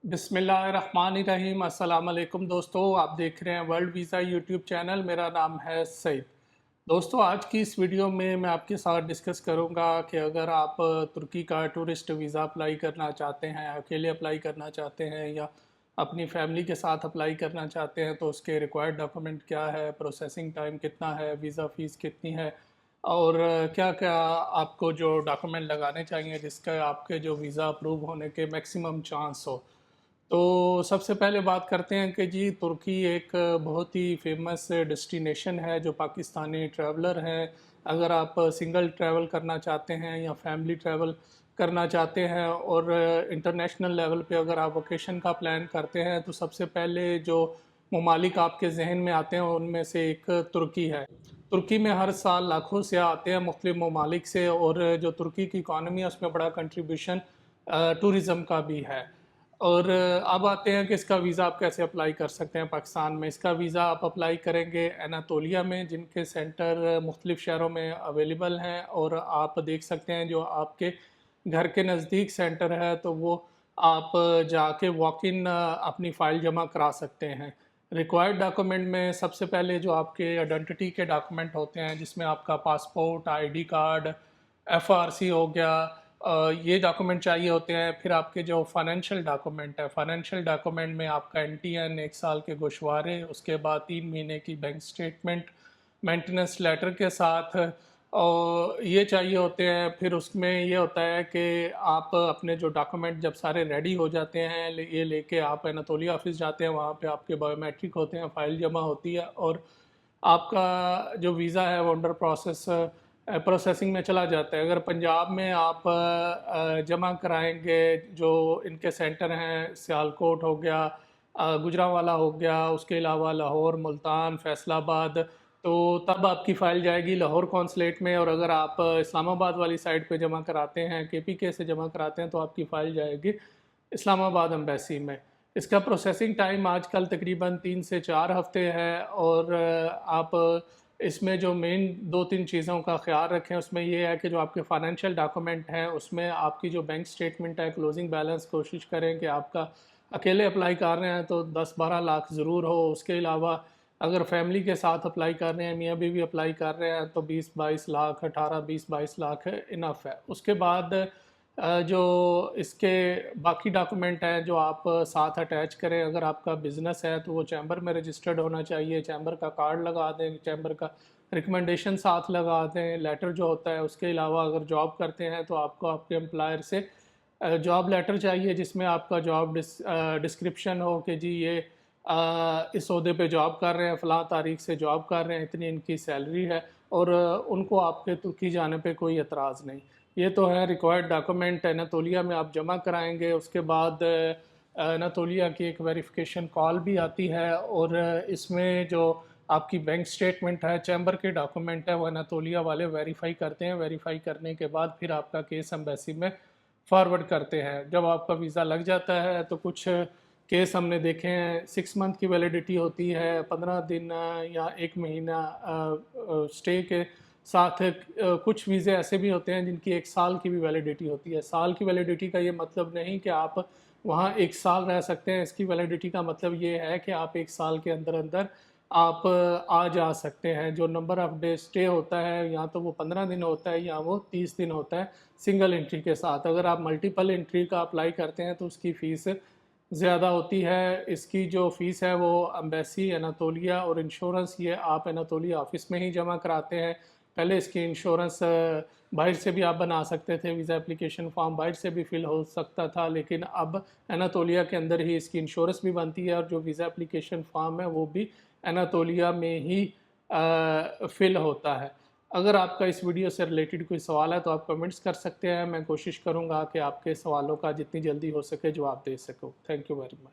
बिस्मिल्लाहिर्रहमानिर्रहीम। अस्सलाम वालेकुम दोस्तों, आप देख रहे हैं वर्ल्ड वीज़ा यूट्यूब चैनल। मेरा नाम है सईद। दोस्तों, आज की इस वीडियो में मैं आपके साथ डिस्कस करूंगा कि अगर आप तुर्की का टूरिस्ट वीज़ा अप्लाई करना चाहते हैं, अकेले अप्लाई करना चाहते हैं या अपनी फैमिली के साथ अप्लाई करना चाहते हैं तो उसके रिक्वायर्ड डॉक्यूमेंट क्या है, प्रोसेसिंग टाइम कितना है, वीज़ा फ़ीस कितनी है और क्या क्या आपको जो डॉक्यूमेंट लगाने चाहिए जिसका आपके जो वीज़ा अप्रूव होने के मैक्सिमम चांस हो। तो सबसे पहले बात करते हैं कि जी तुर्की एक बहुत ही फेमस डेस्टिनेशन है जो पाकिस्तानी ट्रैवलर हैं। अगर आप सिंगल ट्रैवल करना चाहते हैं या फैमिली ट्रैवल करना चाहते हैं और इंटरनेशनल लेवल पे अगर आप वोकेशन का प्लान करते हैं तो सबसे पहले जो ममालिक आपके जहन में आते हैं उनमें से एक तुर्की है। तुर्की में हर साल लाखों से आते हैं मुख्तलिफ ममालिक से, और जो तुर्की की इकानमी है उसमें बड़ा कंट्रीब्यूशन टूरिज़म का भी है। और अब आते हैं कि इसका वीज़ा आप कैसे अप्लाई कर सकते हैं पाकिस्तान में। इसका वीज़ा आप अप्लाई करेंगे एनातोलिया में, जिनके सेंटर मुख्तलिफ़ शहरों में अवेलेबल हैं, और आप देख सकते हैं जो आपके घर के नज़दीक सेंटर है तो वो आप जाके वॉक इन अपनी फ़ाइल जमा करा सकते हैं। रिक्वायर्ड डॉक्यूमेंट में सबसे पहले जो आपके आइडेंटिटी के डॉक्यूमेंट होते हैं जिसमें आपका पासपोर्ट, आईडी कार्ड, एफआरसी हो गया, ये डॉक्यूमेंट चाहिए होते हैं। फिर आपके जो फाइनेंशियल डॉक्यूमेंट है, फाइनेंशियल डॉक्यूमेंट में आपका एनटीएन, 1 साल के गोशवारे, उसके बाद 3 महीने की बैंक स्टेटमेंट मेंटेनेंस लेटर के साथ, और ये चाहिए होते हैं। फिर उसमें ये होता है कि आप अपने जो डॉक्यूमेंट जब सारे रेडी हो जाते हैं ये लेके आप एनातोलिया ऑफिस जाते हैं, वहाँ पे आपके बायोमेट्रिक होते हैं, फाइल जमा होती है और आपका जो वीज़ा है वो अंडर प्रोसेसिंग में चला जाता है। अगर पंजाब में आप जमा कराएंगे, जो इनके सेंटर हैं सियालकोट हो गया, गुजरांवाला हो गया, उसके अलावा लाहौर, मुल्तान, फैसलाबाद, तो तब आपकी फ़ाइल जाएगी लाहौर कौंसलेट में। और अगर आप इस्लामाबाद वाली साइड पे जमा कराते हैं, केपीके से जमा कराते हैं, तो आपकी फ़ाइल जाएगी इस्लामाबाद एम्बेसी में। इसका प्रोसेसिंग टाइम आजकल तकरीबन 3 से 4 हफ्ते है। और आप इसमें जो मेन 2-3 चीज़ों का ख्याल रखें उसमें ये है कि जो आपके फाइनेंशियल डॉक्यूमेंट हैं उसमें आपकी जो बैंक स्टेटमेंट है, क्लोजिंग बैलेंस कोशिश करें कि आपका, अकेले अप्लाई कर रहे हैं तो 10-12 लाख ज़रूर हो। उसके अलावा अगर फैमिली के साथ अप्लाई कर रहे हैं, मियाँ बीवी अप्लाई कर रहे हैं, तो 20-22 लाख, 18-20-22 लाख इनफ है। उसके बाद जो इसके बाकी डॉक्यूमेंट हैं जो आप साथ अटैच करें, अगर आपका बिज़नेस है तो वो चैम्बर में रजिस्टर्ड होना चाहिए, चैम्बर का कार्ड लगा दें, चैम्बर का रिकमेंडेशन साथ लगा दें, लेटर जो होता है। उसके अलावा अगर जॉब करते हैं तो आपको आपके एम्प्लॉयर से जॉब लेटर चाहिए जिसमें आपका जॉब डिस्क्रिप्शन हो कि जी ये इस ओहदे पे जॉब कर रहे हैं, फ़लाँ तारीख से जॉब कर रहे हैं, इतनी इनकी सैलरी है, और उनको आपके तुर्की जाने पे कोई एतराज़ नहीं। ये तो है रिक्वायर्ड डॉक्यूमेंट। एनातोलिया में आप जमा कराएंगे, उसके बाद एनातोलिया की एक वेरिफिकेशन कॉल भी आती है, और इसमें जो आपकी बैंक स्टेटमेंट है, चैम्बर के डॉक्यूमेंट है, वो एनातोलिया वाले वेरीफाई करते हैं। वेरीफाई करने के बाद फिर आपका केस एम्बेसी में फॉरवर्ड करते हैं। जब आपका वीज़ा लग जाता है तो कुछ केस हमने देखे हैं 6 मंथ की वैलिडिटी होती है, 15 दिन या 1 महीना स्टे के साथ। कुछ वीज़े ऐसे भी होते हैं जिनकी 1 साल की भी वैलिडिटी होती है। साल की वैलिडिटी का ये मतलब नहीं कि आप वहाँ 1 साल रह सकते हैं। इसकी वैलिडिटी का मतलब ये है कि आप 1 साल के अंदर अंदर आप आ जा सकते हैं। जो नंबर ऑफ़ डे स्टे होता है या तो वो 15 दिन होता है या वो 30 दिन होता है सिंगल एंट्री के साथ। अगर आप मल्टीपल एंट्री का अप्लाई करते हैं तो उसकी फ़ीस ज़्यादा होती है। इसकी जो फ़ीस है वो एम्बेसी, एनातोलिया और इंश्योरेंस, ये आप एनातोलिया ऑफ़िस में ही जमा कराते हैं। पहले इसकी इंश्योरेंस बाहर से भी आप बना सकते थे, वीज़ा एप्लीकेशन फ़ॉर्म बाहर से भी फ़िल हो सकता था, लेकिन अब एनातोलिया के अंदर ही इसकी इंश्योरेंस भी बनती है, और जो वीज़ा एप्लीकेशन फ़ॉर्म है वो भी एनातोलिया में ही फ़िल होता है। अगर आपका इस वीडियो से रिलेटेड कोई सवाल है तो आप कमेंट्स कर सकते हैं। मैं कोशिश करूँगा कि आपके सवालों का जितनी जल्दी हो सके जवाब दे सकूँ। Thank you very much.